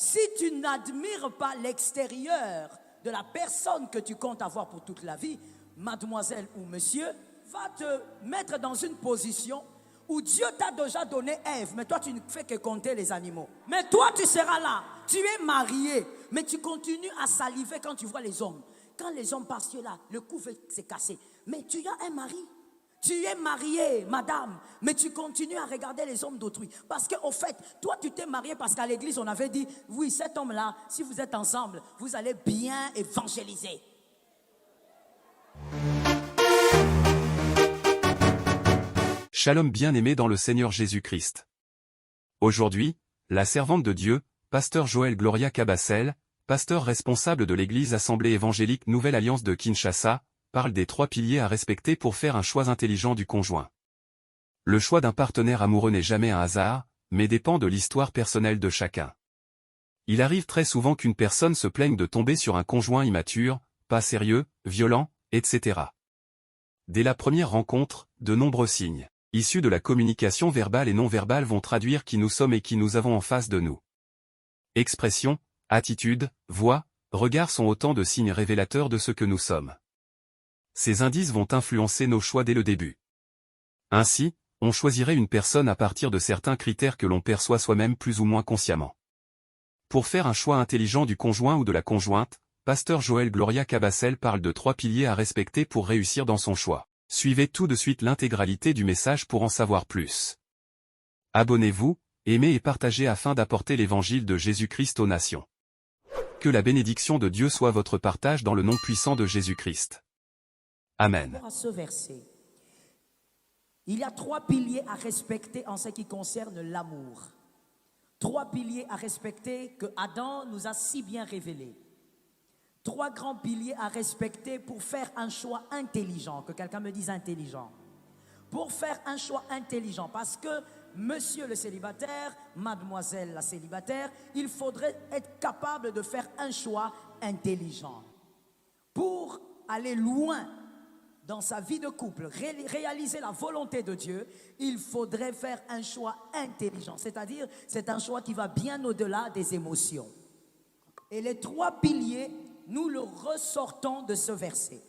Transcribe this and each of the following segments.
si tu n'admires pas l'extérieur de la personne que tu comptes avoir pour toute la vie, mademoiselle ou monsieur, va te mettre dans une position où Dieu t'a déjà donné Ève, mais toi tu ne fais que compter les animaux. Mais toi tu seras là, tu es marié, mais tu continues à saliver quand tu vois les hommes. Quand les hommes passent là, le cou veut se casser. Mais tu as un mari. Tu es mariée, madame, mais tu continues à regarder les hommes d'autrui. Parce qu'au fait, toi, tu t'es mariée parce qu'à l'église, on avait dit, oui, cet homme-là, si vous êtes ensemble, vous allez bien évangéliser. Shalom bien-aimé dans le Seigneur Jésus-Christ. Aujourd'hui, la servante de Dieu, pasteur Joël Gloria Cabassel, pasteur responsable de l'église Assemblée évangélique Nouvelle Alliance de Kinshasa, parle des 3 piliers à respecter pour faire un choix intelligent du conjoint. Le choix d'un partenaire amoureux n'est jamais un hasard, mais dépend de l'histoire personnelle de chacun. Il arrive très souvent qu'une personne se plaigne de tomber sur un conjoint immature, pas sérieux, violent, etc. Dès la première rencontre, de nombreux signes, issus de la communication verbale et non verbale vont traduire qui nous sommes et qui nous avons en face de nous. Expressions, attitudes, voix, regards sont autant de signes révélateurs de ce que nous sommes. Ces indices vont influencer nos choix dès le début. Ainsi, on choisirait une personne à partir de certains critères que l'on perçoit soi-même plus ou moins consciemment. Pour faire un choix intelligent du conjoint ou de la conjointe, pasteur Joël Gloria Cabassel parle de 3 piliers à respecter pour réussir dans son choix. Suivez tout de suite l'intégralité du message pour en savoir plus. Abonnez-vous, aimez et partagez afin d'apporter l'évangile de Jésus-Christ aux nations. Que la bénédiction de Dieu soit votre partage dans le nom puissant de Jésus-Christ. Amen. À ce verset, il y a 3 piliers à respecter en ce qui concerne l'amour. 3 piliers à respecter que Adam nous a si bien révélés. 3 grands piliers à respecter pour faire un choix intelligent. Que quelqu'un me dise intelligent. Pour faire un choix intelligent. Parce que monsieur le célibataire, mademoiselle la célibataire, il faudrait être capable de faire un choix intelligent. Pour aller loin dans sa vie de couple, réaliser la volonté de Dieu, il faudrait faire un choix intelligent. C'est-à-dire, c'est un choix qui va bien au-delà des émotions. Et les 3 piliers, nous le ressortons de ce verset.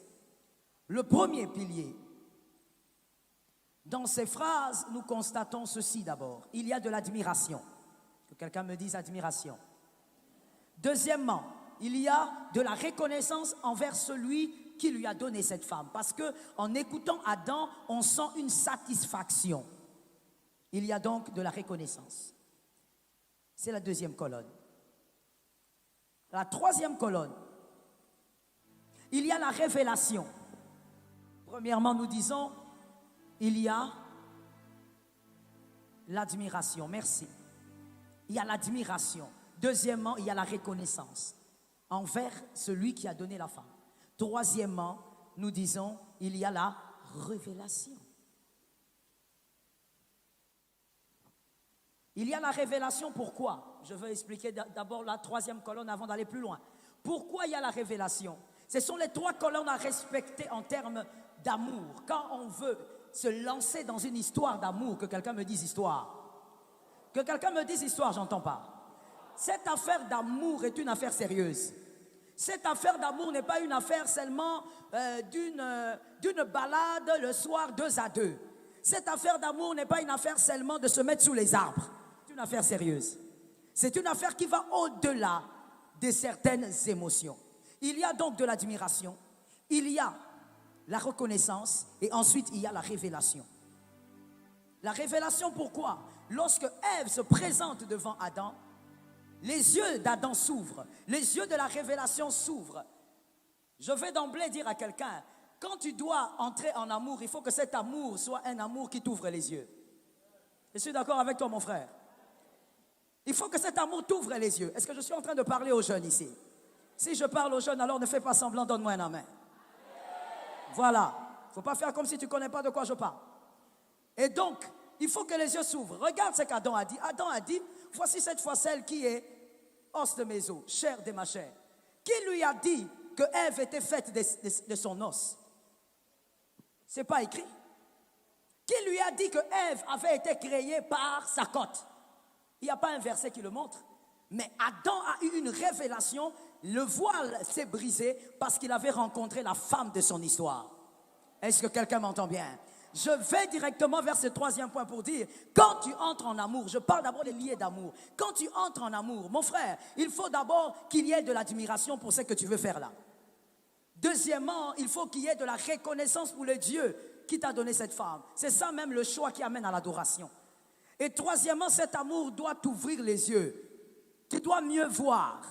Le premier pilier, dans ces phrases, nous constatons ceci d'abord. Il y a de l'admiration. Que quelqu'un me dise admiration. Deuxièmement, il y a de la reconnaissance envers celui qui lui a donné cette femme. Parce que en écoutant Adam, on sent une satisfaction. Il y a donc de la reconnaissance. C'est la deuxième colonne. La troisième colonne, il y a la révélation. Premièrement, nous disons, il y a l'admiration. Merci. Il y a l'admiration. Deuxièmement, il y a la reconnaissance envers celui qui a donné la femme. Troisièmement, nous disons, il y a la révélation. Il y a la révélation, pourquoi? Je veux expliquer d'abord la troisième colonne avant d'aller plus loin. Pourquoi il y a la révélation? Ce sont les 3 colonnes à respecter en termes d'amour. Quand on veut se lancer dans une histoire d'amour, que quelqu'un me dise histoire. Que quelqu'un me dise histoire, j'entends pas. Cette affaire d'amour est une affaire sérieuse. Cette affaire d'amour n'est pas une affaire seulement d'une balade le soir 2 à 2. Cette affaire d'amour n'est pas une affaire seulement de se mettre sous les arbres. C'est une affaire sérieuse. C'est une affaire qui va au-delà de certaines émotions. Il y a donc de l'admiration, il y a la reconnaissance et ensuite il y a la révélation. La révélation, pourquoi? Lorsque Ève se présente devant Adam, les yeux d'Adam s'ouvrent, les yeux de la révélation s'ouvrent. Je vais d'emblée dire à quelqu'un, quand tu dois entrer en amour, il faut que cet amour soit un amour qui t'ouvre les yeux. Je suis d'accord avec toi, mon frère. Il faut que cet amour t'ouvre les yeux. Est-ce que je suis en train de parler aux jeunes ici? Si je parle aux jeunes, alors ne fais pas semblant, donne-moi un amen. Voilà. Il ne faut pas faire comme si tu ne connais pas de quoi je parle. Et donc, il faut que les yeux s'ouvrent. Regarde ce qu'Adam a dit. Adam a dit, voici cette fois celle qui est os de mes os, chair de ma chair. Qui lui a dit que Ève était faite de son os? Ce n'est pas écrit. Qui lui a dit que Ève avait été créée par sa côte? Il n'y a pas un verset qui le montre. Mais Adam a eu une révélation, le voile s'est brisé parce qu'il avait rencontré la femme de son histoire. Est-ce que quelqu'un m'entend bien? Je vais directement vers ce troisième point pour dire, quand tu entres en amour, je parle d'abord des liens d'amour. Quand tu entres en amour, mon frère, il faut d'abord qu'il y ait de l'admiration pour ce que tu veux faire là. Deuxièmement, il faut qu'il y ait de la reconnaissance pour le Dieu qui t'a donné cette femme. C'est ça même le choix qui amène à l'adoration. Et troisièmement, cet amour doit t'ouvrir les yeux. Tu dois mieux voir,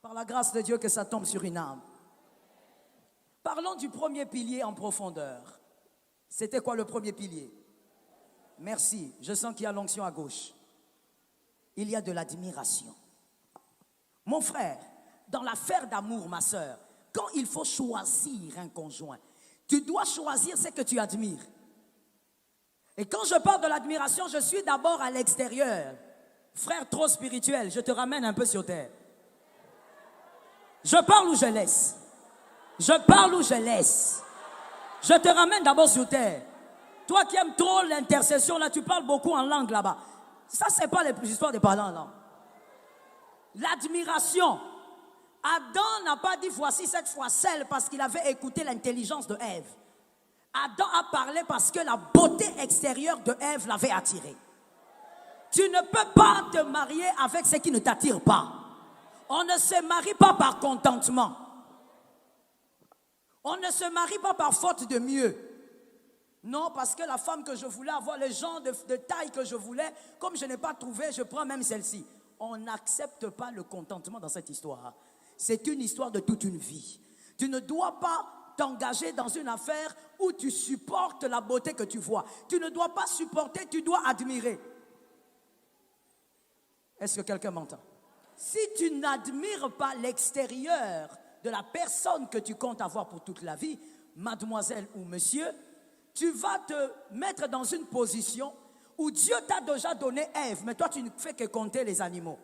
par la grâce de Dieu, que ça tombe sur une âme. Parlons du premier pilier en profondeur. C'était quoi le premier pilier? Merci, je sens qu'il y a l'onction à gauche. Il y a de l'admiration. Mon frère, dans l'affaire d'amour, ma sœur, quand il faut choisir un conjoint, tu dois choisir ce que tu admires. Et quand je parle de l'admiration, je suis d'abord à l'extérieur. Frère trop spirituel, je te ramène un peu sur terre. Je parle ou je laisse? Je parle ou je laisse? Je te ramène d'abord sur terre. Toi qui aimes trop l'intercession, là, tu parles beaucoup en langue là-bas. Ça, c'est pas les histoires de parler en langue. L'admiration. Adam n'a pas dit voici cette fois celle parce qu'il avait écouté l'intelligence de Ève. Adam a parlé parce que la beauté extérieure de Ève l'avait attiré. Tu ne peux pas te marier avec ce qui ne t'attire pas. On ne se marie pas par contentement. On ne se marie pas par faute de mieux. Non, parce que la femme que je voulais avoir, le genre de taille que je voulais, comme je n'ai pas trouvé, je prends même celle-ci. On n'accepte pas le contentement dans cette histoire. C'est une histoire de toute une vie. Tu ne dois pas t'engager dans une affaire où tu supportes la beauté que tu vois. Tu ne dois pas supporter, tu dois admirer. Est-ce que quelqu'un m'entend? Si tu n'admires pas l'extérieur de la personne que tu comptes avoir pour toute la vie, mademoiselle ou monsieur, tu vas te mettre dans une position où Dieu t'a déjà donné Ève, mais toi tu ne fais que compter les animaux.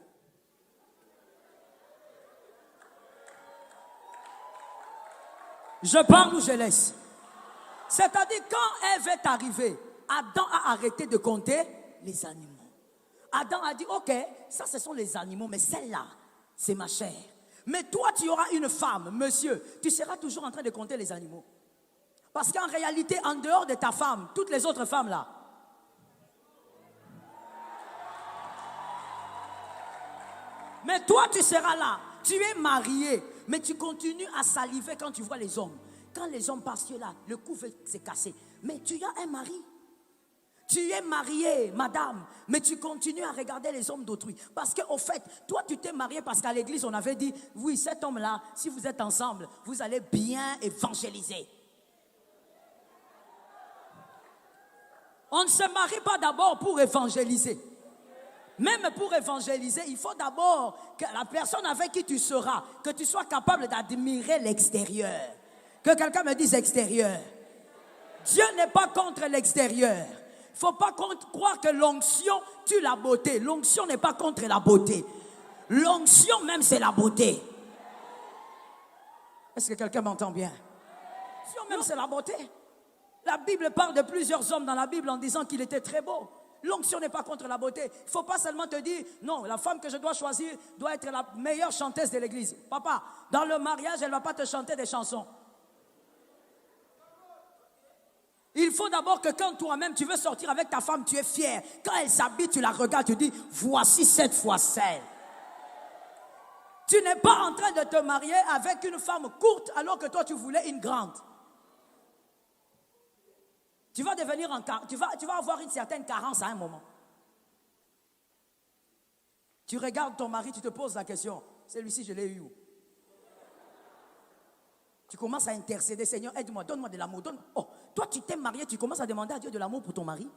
Je parle ou je laisse? C'est-à-dire quand Ève est arrivée, Adam a arrêté de compter les animaux. Adam a dit, ok, ça ce sont les animaux, mais celle-là, c'est ma chair. Mais toi, tu auras une femme, monsieur, tu seras toujours en train de compter les animaux. Parce qu'en réalité, en dehors de ta femme, toutes les autres femmes là, mais toi, tu seras là, tu es marié, mais tu continues à saliver quand tu vois les hommes. Quand les hommes passent là, le cou veut se casser. Mais tu as un mari. Tu es mariée, madame, mais tu continues à regarder les hommes d'autrui. Parce qu'au fait, toi, tu t'es mariée parce qu'à l'église, on avait dit, oui, cet homme-là, si vous êtes ensemble, vous allez bien évangéliser. On ne se marie pas d'abord pour évangéliser. Même pour évangéliser, il faut d'abord que la personne avec qui tu seras, que tu sois capable d'admirer l'extérieur. Que quelqu'un me dise extérieur. Dieu n'est pas contre l'extérieur. Il ne faut pas croire que l'onction tue la beauté. L'onction n'est pas contre la beauté. L'onction même, c'est la beauté. Est-ce que quelqu'un m'entend bien? L'onction même, c'est la beauté. La Bible parle de plusieurs hommes dans la Bible en disant qu'il était très beau. L'onction n'est pas contre la beauté. Il ne faut pas seulement te dire, non, la femme que je dois choisir doit être la meilleure chanteuse de l'église. Papa, dans le mariage, elle ne va pas te chanter des chansons. Il faut d'abord que quand toi-même tu veux sortir avec ta femme, tu es fier. Quand elle s'habille, tu la regardes, tu dis, voici cette fois celle. Tu n'es pas en train de te marier avec une femme courte alors que toi tu voulais une grande. Tu vas devenir tu vas avoir une certaine carence à un moment. Tu regardes ton mari, tu te poses la question, celui-ci je l'ai eu où? Tu commences à intercéder, Seigneur, aide-moi, donne-moi de l'amour. Oh, toi tu t'es marié, tu commences à demander à Dieu de l'amour pour ton mari.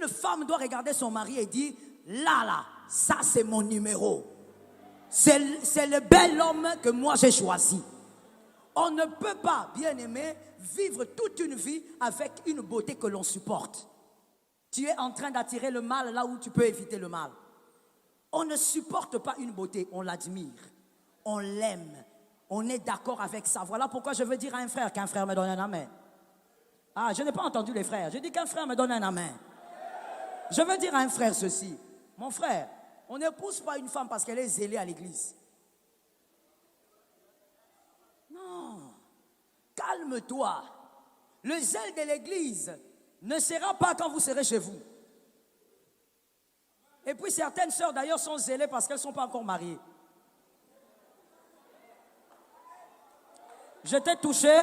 Une femme doit regarder son mari et dire, là, ça c'est mon numéro. C'est le bel homme que moi j'ai choisi. On ne peut pas, bien aimé, vivre toute une vie avec une beauté que l'on supporte. Tu es en train d'attirer le mal là où tu peux éviter le mal. On ne supporte pas une beauté, on l'admire, on l'aime, on est d'accord avec ça. Voilà pourquoi je veux dire à un frère qu'un frère me donne un amen. Ah, je n'ai pas entendu les frères, je dis qu'un frère me donne un amen. Je veux dire à un frère ceci, mon frère, On n'épouse pas une femme parce qu'elle est zélée à l'église. Non. Calme-toi. Le zèle de l'église ne sera pas quand vous serez chez vous. Et puis certaines sœurs d'ailleurs sont zélées parce qu'elles ne sont pas encore mariées. Je t'ai touché,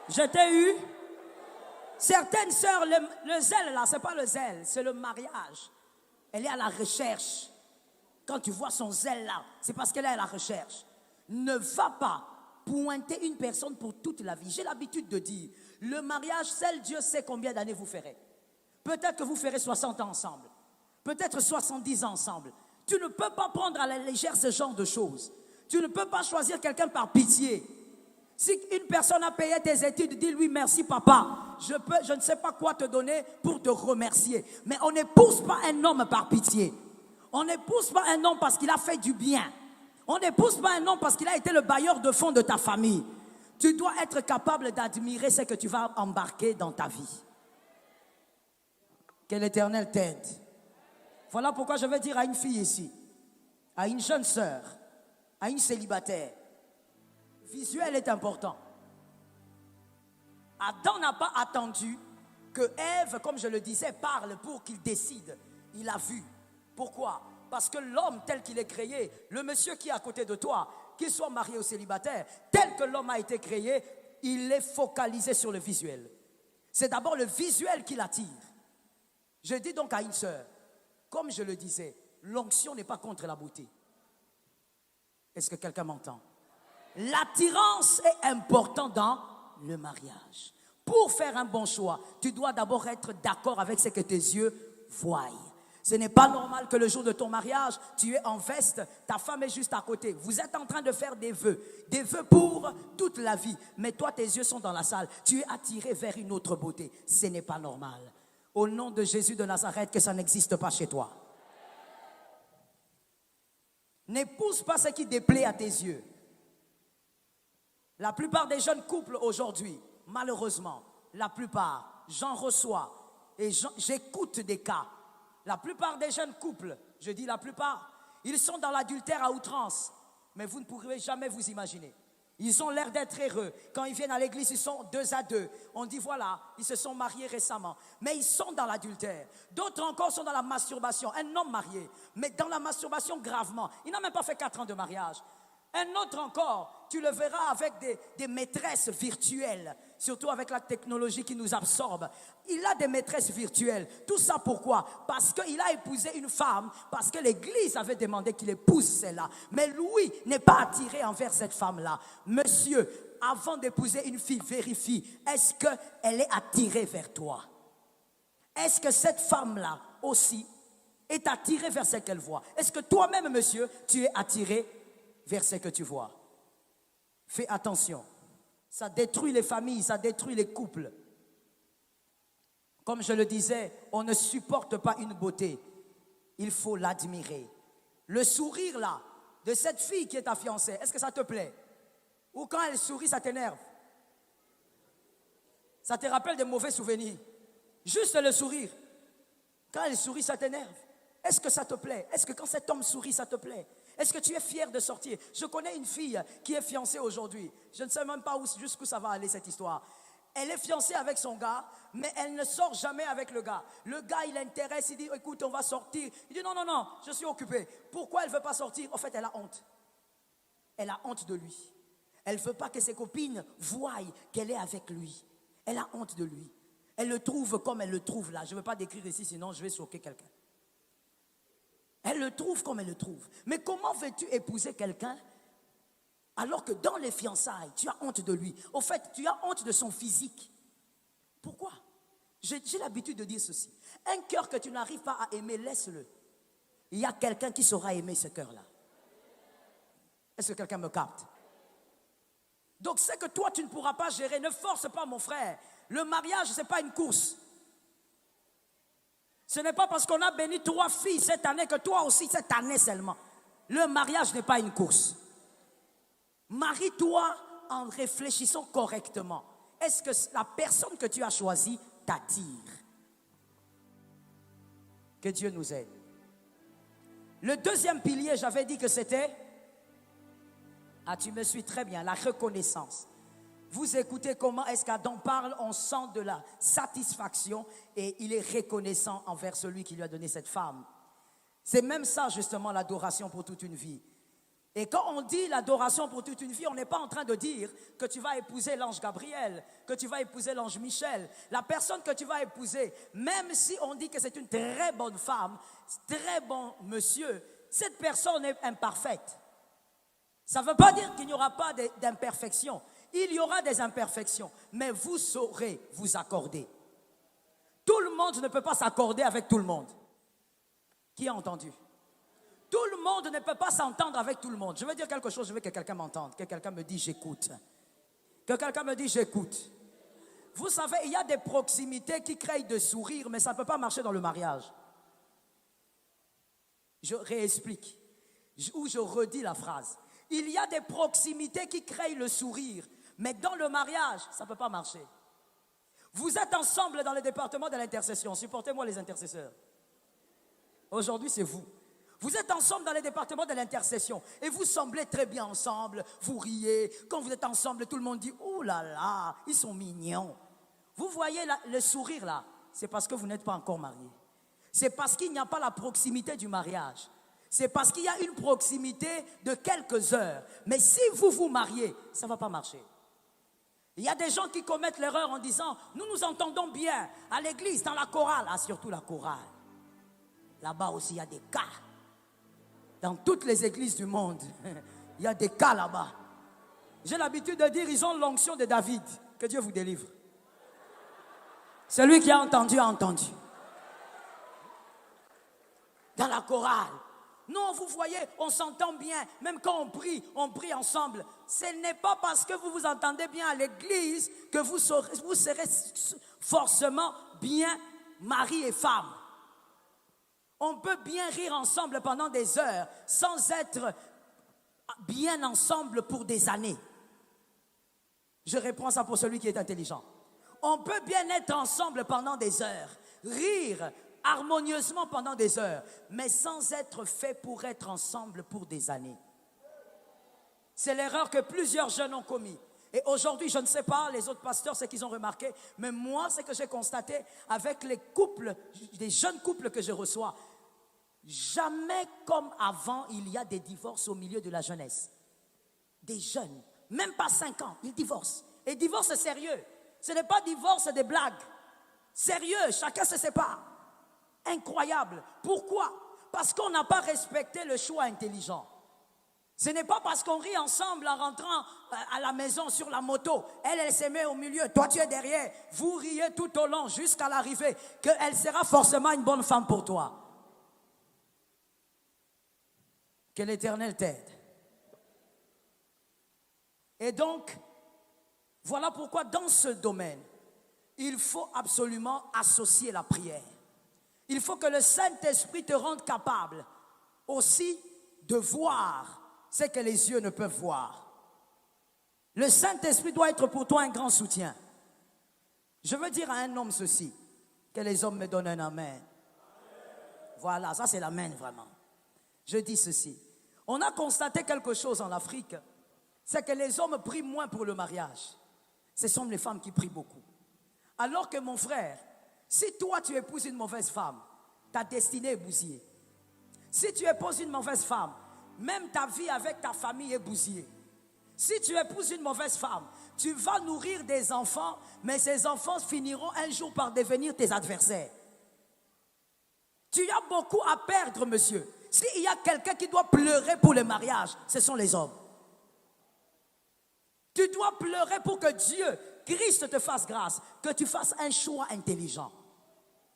je t'ai eu. Certaines sœurs, le zèle là, ce n'est pas le zèle, c'est le mariage. Elle est à la recherche. Quand tu vois son zèle là, c'est parce qu'elle est à la recherche. Ne va pas pointer une personne pour toute la vie. J'ai l'habitude de dire, le mariage, seul Dieu sait combien d'années vous ferez. Peut-être que vous ferez 60 ans ensemble. Peut-être 70 ans ensemble. Tu ne peux pas prendre à la légère ce genre de choses. Tu ne peux pas choisir quelqu'un par pitié. Si une personne a payé tes études, dis-lui merci papa. Je ne sais pas quoi te donner pour te remercier. Mais on n'épouse pas un homme par pitié. On n'épouse pas un homme parce qu'il a fait du bien. On n'épouse pas un homme parce qu'il a été le bailleur de fonds de ta famille. Tu dois être capable d'admirer ce que tu vas embarquer dans ta vie. Que l'Éternel t'aide. Voilà pourquoi je vais dire à une fille ici, à une jeune sœur, à une célibataire, visuel est important. Adam n'a pas attendu que Ève, comme je le disais, parle pour qu'il décide. Il a vu. Pourquoi? Parce que l'homme tel qu'il est créé, le monsieur qui est à côté de toi, qu'il soit marié ou célibataire, tel que l'homme a été créé, il est focalisé sur le visuel. C'est d'abord le visuel qui l'attire. Je dis donc à une sœur, comme je le disais, l'onction n'est pas contre la beauté. Est-ce que quelqu'un m'entend? L'attirance est importante dans le mariage. Pour faire un bon choix, tu dois d'abord être d'accord avec ce que tes yeux voient. Ce n'est pas normal que le jour de ton mariage, tu es en veste, ta femme est juste à côté. Vous êtes en train de faire des vœux pour toute la vie. Mais toi, tes yeux sont dans la salle. Tu es attiré vers une autre beauté. Ce n'est pas normal. Au nom de Jésus de Nazareth, que ça n'existe pas chez toi. N'épouse pas ce qui déplaît à tes yeux. La plupart des jeunes couples aujourd'hui, malheureusement, la plupart, j'en reçois et j'écoute des cas. La plupart des jeunes couples, je dis la plupart, ils sont dans l'adultère à outrance. Mais vous ne pourrez jamais vous imaginer. Ils ont l'air d'être heureux. Quand ils viennent à l'église, ils sont 2 à 2. On dit voilà, ils se sont mariés récemment. Mais ils sont dans l'adultère. D'autres encore sont dans la masturbation. Un homme marié, mais dans la masturbation gravement. Il n'a même pas fait 4 ans de mariage. Un autre encore, tu le verras avec des maîtresses virtuelles, surtout avec la technologie qui nous absorbe. Il a des maîtresses virtuelles. Tout ça pourquoi? Parce qu'il a épousé une femme, parce que l'église avait demandé qu'il épouse celle-là. Mais lui n'est pas attiré envers cette femme-là. Monsieur, avant d'épouser une fille, vérifie, est-ce qu'elle est attirée vers toi? Est-ce que cette femme-là aussi est attirée vers ce qu'elle voit? Est-ce que toi-même, monsieur, tu es attiré vers ce que tu vois? Fais attention. Ça détruit les familles, ça détruit les couples. Comme je le disais, on ne supporte pas une beauté. Il faut l'admirer. Le sourire là, de cette fille qui est ta fiancée, est-ce que ça te plaît? Ou quand elle sourit, ça t'énerve? Ça te rappelle des mauvais souvenirs? Juste le sourire. Quand elle sourit, ça t'énerve? Est-ce que ça te plaît? Est-ce que quand cet homme sourit, ça te plaît? Est-ce que tu es fier de sortir? Je connais une fille qui est fiancée aujourd'hui. Je ne sais même pas jusqu'où ça va aller cette histoire. Elle est fiancée avec son gars, mais elle ne sort jamais avec le gars. Le gars, il l'intéresse, il dit, écoute, on va sortir. Il dit, non, non, non, je suis occupé. Pourquoi elle ne veut pas sortir? En fait, elle a honte. Elle a honte de lui. Elle ne veut pas que ses copines voient qu'elle est avec lui. Elle a honte de lui. Elle le trouve comme elle le trouve là. Je ne veux pas décrire ici, sinon je vais choquer quelqu'un. Elle le trouve comme elle le trouve. Mais comment veux-tu épouser quelqu'un alors que dans les fiançailles, tu as honte de lui? Au fait, tu as honte de son physique. Pourquoi? J'ai l'habitude de dire ceci. Un cœur que tu n'arrives pas à aimer, laisse-le. Il y a quelqu'un qui saura aimer ce cœur-là. Est-ce que quelqu'un me capte? Donc, ce que toi, tu ne pourras pas gérer, ne force pas, mon frère. Le mariage, ce n'est pas une course. Ce n'est pas parce qu'on a béni 3 filles cette année que toi aussi cette année seulement. Le mariage n'est pas une course. Marie-toi en réfléchissant correctement. Est-ce que la personne que tu as choisie t'attire? Que Dieu nous aide. Le deuxième pilier, j'avais dit que c'était... Ah, tu me suis très bien, la reconnaissance. Vous écoutez comment est-ce qu'Adam parle, on sent de la satisfaction et il est reconnaissant envers celui qui lui a donné cette femme. C'est même ça justement l'adoration pour toute une vie. Et quand on dit l'adoration pour toute une vie, on n'est pas en train de dire que tu vas épouser l'ange Gabriel, que tu vas épouser l'ange Michel. La personne que tu vas épouser, même si on dit que c'est une très bonne femme, très bon monsieur, cette personne est imparfaite. Ça ne veut pas dire qu'il n'y aura pas d'imperfections. Il y aura des imperfections, mais vous saurez vous accorder. Tout le monde ne peut pas s'accorder avec tout le monde. Qui a entendu? Tout le monde ne peut pas s'entendre avec tout le monde. Je veux dire quelque chose, je veux que quelqu'un m'entende, que quelqu'un me dise j'écoute. Que quelqu'un me dise j'écoute. Vous savez, il y a des proximités qui créent des sourires, mais ça ne peut pas marcher dans le mariage. Je réexplique, ou je redis la phrase. Il y a des proximités qui créent le sourire, mais dans le mariage, ça ne peut pas marcher. Vous êtes ensemble dans le département de l'intercession. Supportez-moi les intercesseurs. Aujourd'hui, c'est vous. Vous êtes ensemble dans le département de l'intercession et vous semblez très bien ensemble, vous riez. Quand vous êtes ensemble, tout le monde dit « Oh là là, ils sont mignons ». Vous voyez le sourire là, c'est parce que vous n'êtes pas encore mariés. C'est parce qu'il n'y a pas la proximité du mariage. C'est parce qu'il y a une proximité de quelques heures. Mais si vous vous mariez, ça ne va pas marcher. Il y a des gens qui commettent l'erreur en disant « Nous nous entendons bien à l'église, dans la chorale ». Ah, surtout la chorale. Là-bas aussi, il y a des cas. Dans toutes les églises du monde, il y a des cas là-bas. J'ai l'habitude de dire, ils ont l'onction de David. Que Dieu vous délivre. Celui qui a entendu, a entendu. Dans la chorale. Non, vous voyez, on s'entend bien. Même quand on prie ensemble. Ce n'est pas parce que vous vous entendez bien à l'église que vous serez forcément bien mari et femme. On peut bien rire ensemble pendant des heures sans être bien ensemble pour des années. Je réponds ça pour celui qui est intelligent. On peut bien être ensemble pendant des heures, rire harmonieusement pendant des heures, mais sans être fait pour être ensemble pour des années. C'est l'erreur que plusieurs jeunes ont commis. Et aujourd'hui, je ne sais pas, les autres pasteurs, ce qu'ils ont remarqué, mais moi, ce que j'ai constaté avec les couples, les jeunes couples que je reçois, jamais comme avant, il y a des divorces au milieu de la jeunesse. Des jeunes, même pas 5 ans, ils divorcent. Et divorce sérieux. Ce n'est pas divorce des blagues. Sérieux, chacun se sépare. Incroyable. Pourquoi? Parce qu'on n'a pas respecté le choix intelligent. Ce n'est pas parce qu'on rit ensemble en rentrant à la maison sur la moto. Elle se met au milieu, toi tu es derrière. Vous riez tout au long jusqu'à l'arrivée qu'elle sera forcément une bonne femme pour toi. Que l'Éternel t'aide. Et donc, voilà pourquoi dans ce domaine, il faut absolument associer la prière. Il faut que le Saint-Esprit te rende capable aussi de voir ce que les yeux ne peuvent voir. Le Saint-Esprit doit être pour toi un grand soutien. Je veux dire à un homme ceci, que les hommes me donnent un amen. Voilà, ça c'est l'amen vraiment. Je dis ceci. On a constaté quelque chose en Afrique, c'est que les hommes prient moins pour le mariage. Ce sont les femmes qui prient beaucoup. Alors que mon frère, si toi tu épouses une mauvaise femme, ta destinée est bousillée. Si tu épouses une mauvaise femme, même ta vie avec ta famille est bousillée. Si tu épouses une mauvaise femme, tu vas nourrir des enfants, mais ces enfants finiront un jour par devenir tes adversaires. Tu as beaucoup à perdre, monsieur. S'il y a quelqu'un qui doit pleurer pour le mariage, ce sont les hommes. Tu dois pleurer pour que Dieu, Christ te fasse grâce, que tu fasses un choix intelligent.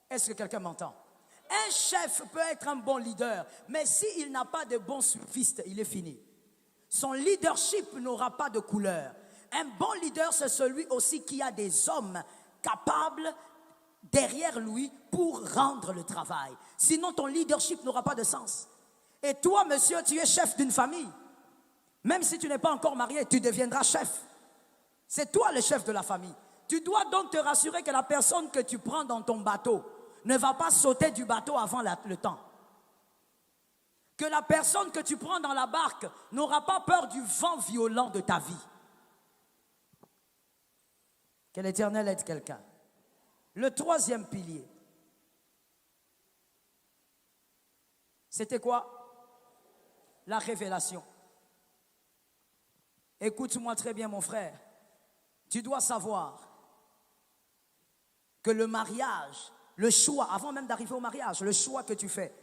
Est-ce que quelqu'un m'entend? Un chef peut être un bon leader, mais s'il n'a pas de bons sophistes, il est fini. Son leadership n'aura pas de couleur. Un bon leader, c'est celui aussi qui a des hommes capables derrière lui pour rendre le travail. Sinon, ton leadership n'aura pas de sens. Et toi, monsieur, tu es chef d'une famille. Même si tu n'es pas encore marié, tu deviendras chef. C'est toi le chef de la famille. Tu dois donc te rassurer que la personne que tu prends dans ton bateau ne va pas sauter du bateau avant le temps. que la personne que tu prends dans la barque n'aura pas peur du vent violent de ta vie. Que l'Éternel aide quelqu'un. Le troisième pilier, c'était quoi? La révélation. Écoute-moi très bien, mon frère. Tu dois savoir que le mariage, le choix, avant même d'arriver au mariage, le choix que tu fais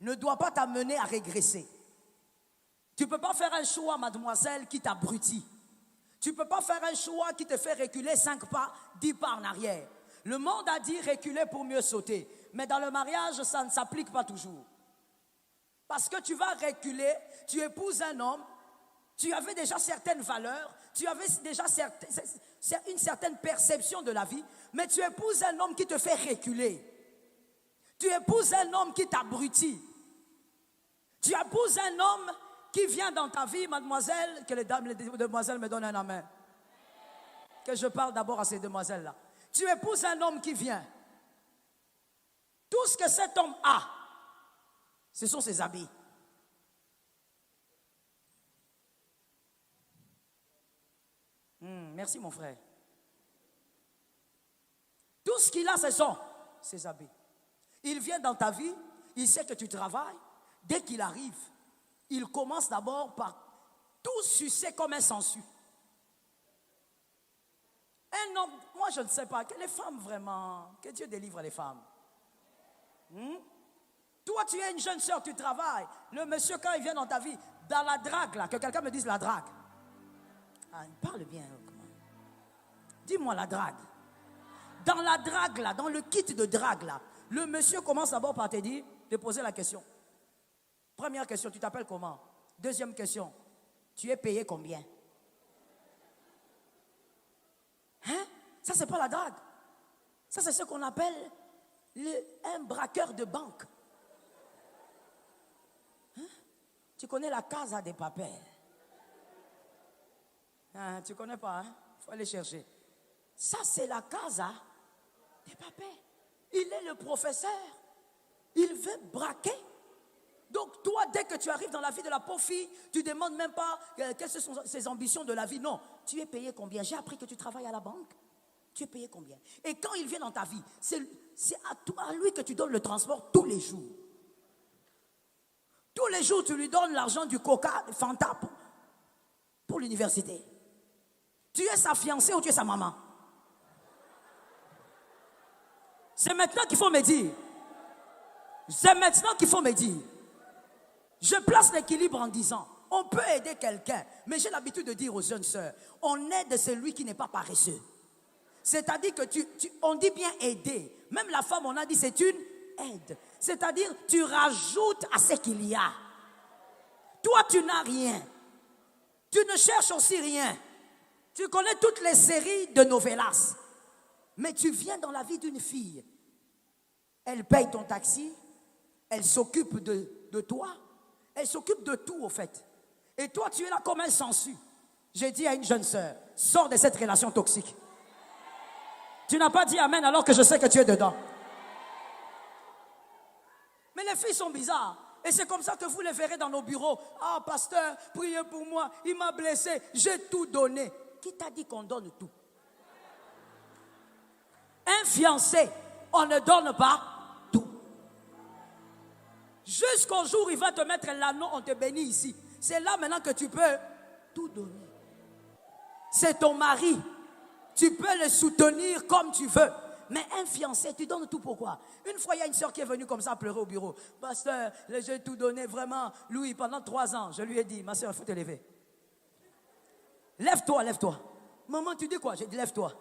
ne doit pas t'amener à régresser. Tu ne peux pas faire un choix, mademoiselle, qui t'abrutit. Tu ne peux pas faire un choix qui te fait reculer 5 pas, 10 pas en arrière. Le monde a dit reculer pour mieux sauter. Mais dans le mariage, ça ne s'applique pas toujours. Parce que tu vas reculer, tu épouses un homme, tu avais déjà certaines valeurs, tu avais déjà une certaine perception de la vie, mais tu épouses un homme qui te fait reculer. Tu épouses un homme qui t'abrutit. Tu épouses un homme qui vient dans ta vie, mademoiselle, que les demoiselles me donnent un amen. Que je parle d'abord à ces demoiselles-là. Tu épouses un homme qui vient. Tout ce que cet homme a, ce sont ses habits. Merci mon frère. Tout ce qu'il a, ce sont ses habits. Il vient dans ta vie, il sait que tu travailles. Dès qu'il arrive, il commence d'abord par tout sucer comme un sangsue. Un homme, moi je ne sais pas, que les femmes vraiment, que Dieu délivre les femmes. Toi tu es une jeune soeur, tu travailles. Le monsieur quand il vient dans ta vie, dans la drague là, que quelqu'un me dise la drague. Ah, il parle bien. Dis-moi la drague. Dans la drague là, dans le kit de drague là, le monsieur commence d'abord par te poser la question. Première question, tu t'appelles comment? Deuxième question, tu es payé combien? Hein? Ça, c'est pas la drague. Ça, c'est ce qu'on appelle un braqueur de banque. Hein? Tu connais la Casa de Papel? Hein, tu connais pas, hein? Il faut aller chercher. Ça, c'est la Casa de Papel. Il est le professeur. Il veut braquer. Donc toi, dès que tu arrives dans la vie de la pauvre fille, tu ne demandes même pas quelles sont ses ambitions de la vie. Non, tu es payé combien? J'ai appris que tu travailles à la banque. Tu es payé combien? Et quand il vient dans ta vie, c'est à lui que tu donnes le transport tous les jours. Tous les jours, tu lui donnes l'argent du Coca, Fanta pour l'université. Tu es sa fiancée ou tu es sa maman? C'est maintenant qu'il faut me dire. C'est maintenant qu'il faut me dire. Je place l'équilibre en disant, on peut aider quelqu'un, mais j'ai l'habitude de dire aux jeunes sœurs, on aide celui qui n'est pas paresseux. C'est-à-dire que on dit bien aider. Même la femme, on a dit c'est une aide. C'est-à-dire, tu rajoutes à ce qu'il y a. Toi, tu n'as rien. Tu ne cherches aussi rien. Tu connais toutes les séries de novellas. Mais tu viens dans la vie d'une fille. Elle paye ton taxi. Elle s'occupe de toi. Elle s'occupe de tout, au fait. Et toi, tu es là comme un sangsue. J'ai dit à une jeune sœur, sors de cette relation toxique. Tu n'as pas dit amen alors que je sais que tu es dedans. Mais les filles sont bizarres. Et c'est comme ça que vous les verrez dans nos bureaux. Ah, pasteur, priez pour moi. Il m'a blessé. J'ai tout donné. Qui t'a dit qu'on donne tout? Un fiancé, on ne donne pas tout. Jusqu'au jour où il va te mettre l'anneau, on te bénit ici. C'est là maintenant que tu peux tout donner. C'est ton mari. Tu peux le soutenir comme tu veux. Mais un fiancé, tu donnes tout pourquoi? Une fois, il y a une soeur qui est venue comme ça pleurer au bureau. Pasteur, j'ai tout donné vraiment. Louis, pendant 3 ans, je lui ai dit, ma soeur, il faut te lever. Lève-toi, lève-toi. Maman, tu dis quoi? J'ai dit, lève-toi.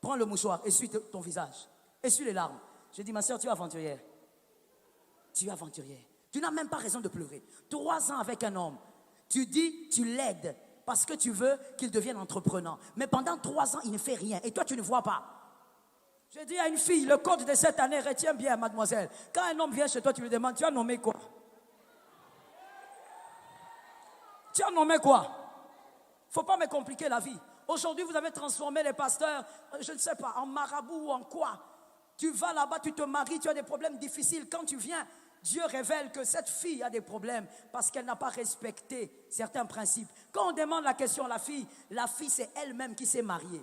Prends le mouchoir, essuie ton visage. Essuie les larmes. J'ai dit, ma soeur, tu es aventurière. Tu es aventurière. Tu n'as même pas raison de pleurer. 3 ans avec un homme. Tu dis, tu l'aides parce que tu veux qu'il devienne entrepreneur. Mais pendant 3 ans, il ne fait rien. Et toi, tu ne vois pas. J'ai dit à une fille, le code de cette année, retiens bien, mademoiselle. Quand un homme vient chez toi, tu lui demandes, tu as nommé quoi? Tu as nommé quoi? Il ne faut pas me compliquer la vie. Aujourd'hui, vous avez transformé les pasteurs, je ne sais pas, en marabout ou en quoi. Tu vas là-bas, tu te maries, tu as des problèmes difficiles. Quand tu viens, Dieu révèle que cette fille a des problèmes parce qu'elle n'a pas respecté certains principes. Quand on demande la question à la fille c'est elle-même qui s'est mariée.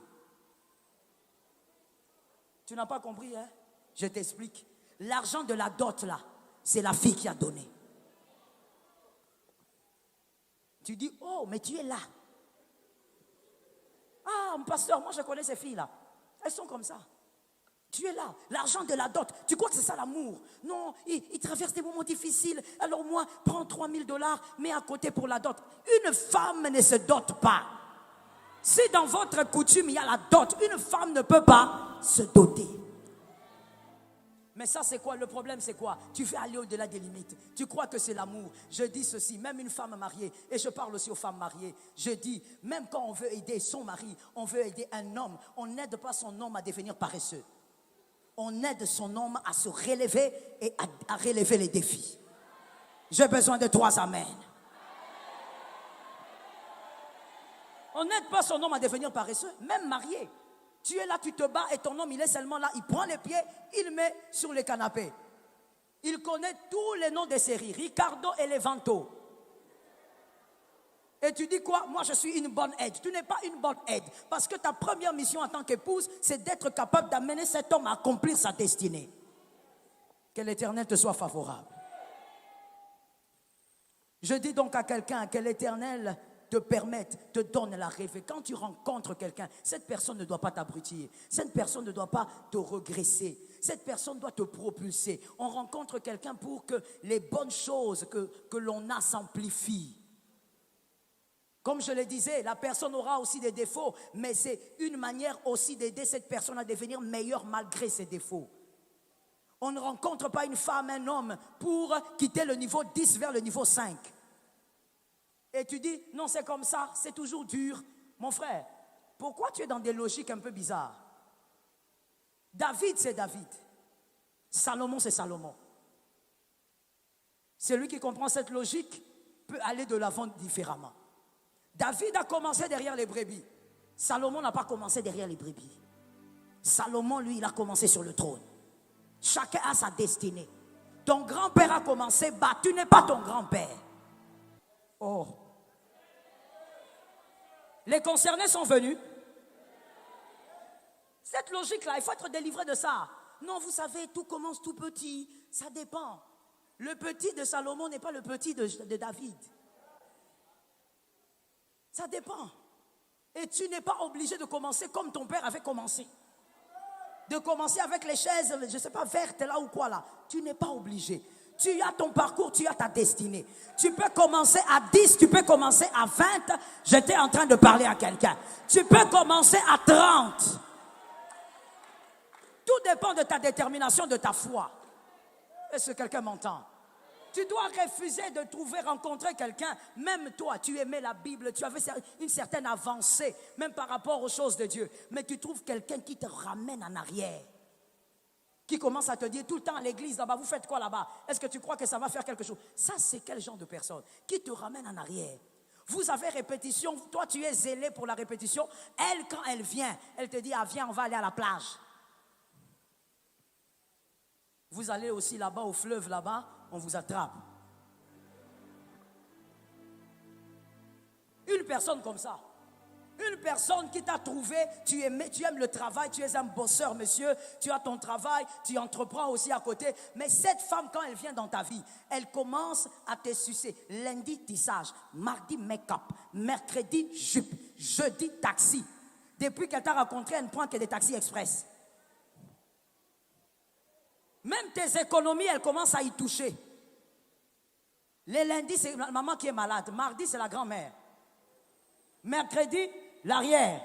Tu n'as pas compris, hein? Je t'explique. L'argent de la dot là, c'est la fille qui a donné. Tu dis, oh, mais tu es là. Ah, mon pasteur, moi je connais ces filles-là. Elles sont comme ça. Tu es là, l'argent de la dot. Tu crois que c'est ça l'amour? Non, il traverse des moments difficiles. Alors moi, prends 3 000 $, mets à côté pour la dot. Une femme ne se dote pas. Si dans votre coutume il y a la dot, une femme ne peut pas se doter. Mais ça c'est quoi? Le problème c'est quoi? Tu fais aller au-delà des limites. Tu crois que c'est l'amour. Je dis ceci, même une femme mariée, et je parle aussi aux femmes mariées, je dis, même quand on veut aider son mari, on veut aider un homme, on n'aide pas son homme à devenir paresseux. On aide son homme à se relever et à relever les défis. J'ai besoin de 3 amen. On n'aide pas son homme à devenir paresseux, même marié. Tu es là, tu te bats et ton homme, il est seulement là. Il prend les pieds, il met sur le canapé. Il connaît tous les noms des séries, Ricardo et Levanto. Et tu dis quoi? Moi, je suis une bonne aide. Tu n'es pas une bonne aide. Parce que ta première mission en tant qu'épouse, c'est d'être capable d'amener cet homme à accomplir sa destinée. Que l'Éternel te soit favorable. Je dis donc à quelqu'un que l'Éternel te permette, te donne la rêve. Quand tu rencontres quelqu'un, cette personne ne doit pas t'abrutir. Cette personne ne doit pas te regresser. Cette personne doit te propulser. On rencontre quelqu'un pour que les bonnes choses que l'on a s'amplifient. Comme je le disais, la personne aura aussi des défauts, mais c'est une manière aussi d'aider cette personne à devenir meilleure malgré ses défauts. On ne rencontre pas une femme, un homme pour quitter le niveau 10 vers le niveau 5. Et tu dis, non, c'est comme ça, c'est toujours dur. Mon frère, pourquoi tu es dans des logiques un peu bizarres? David, c'est David. Salomon, c'est Salomon. Celui qui comprend cette logique peut aller de l'avant différemment. David a commencé derrière les brebis. Salomon n'a pas commencé derrière les brebis. Salomon, lui, il a commencé sur le trône. Chacun a sa destinée. Ton grand-père a commencé bas. Tu n'es pas ton grand-père. Oh. Les concernés sont venus. Cette logique-là, il faut être délivré de ça. Non, vous savez, tout commence tout petit. Ça dépend. Le petit de Salomon n'est pas le petit de David. Ça dépend. Et tu n'es pas obligé de commencer comme ton père avait commencé. De commencer avec les chaises, je ne sais pas, vertes là ou quoi là. Tu n'es pas obligé. Tu as ton parcours, tu as ta destinée. Tu peux commencer à 10, tu peux commencer à 20. J'étais en train de parler à quelqu'un. Tu peux commencer à 30. Tout dépend de ta détermination, de ta foi. Est-ce que quelqu'un m'entend? Tu dois refuser de rencontrer quelqu'un. Même toi, tu aimais la Bible, tu avais une certaine avancée, même par rapport aux choses de Dieu. Mais tu trouves quelqu'un qui te ramène en arrière. Qui commence à te dire tout le temps à l'église là-bas, vous faites quoi là-bas? Est-ce que tu crois que ça va faire quelque chose? Ça, c'est quel genre de personne? Qui te ramène en arrière? Vous avez répétition, toi tu es zélé pour la répétition. Elle, quand elle vient, elle te dit, ah viens, on va aller à la plage. Vous allez aussi là-bas au fleuve là-bas, on vous attrape. Une personne comme ça. Une personne qui t'a trouvé, tu aimes le travail, tu es un bosseur, monsieur, tu as ton travail, tu entreprends aussi à côté. Mais cette femme, quand elle vient dans ta vie, elle commence à te sucer. Lundi, tissage, mardi, make-up, mercredi, jupe, jeudi, taxi. Depuis qu'elle t'a rencontré, elle ne prend que des taxis express. Même tes économies, elles commencent à y toucher. Les lundis, c'est la maman qui est malade. Mardi, c'est la grand-mère. Mercredi, l'arrière.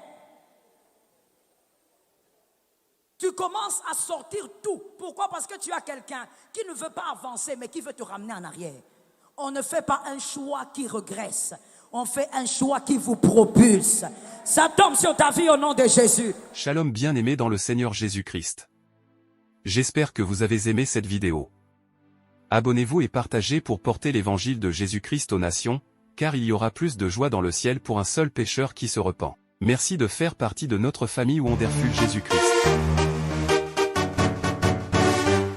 Tu commences à sortir tout. Pourquoi? Parce que tu as quelqu'un qui ne veut pas avancer, mais qui veut te ramener en arrière. On ne fait pas un choix qui regresse. On fait un choix qui vous propulse. Ça tombe sur ta vie au nom de Jésus. Shalom bien-aimé dans le Seigneur Jésus-Christ. J'espère que vous avez aimé cette vidéo. Abonnez-vous et partagez pour porter l'évangile de Jésus-Christ aux nations, car il y aura plus de joie dans le ciel pour un seul pécheur qui se repent. Merci de faire partie de notre famille Wonderful Jésus-Christ.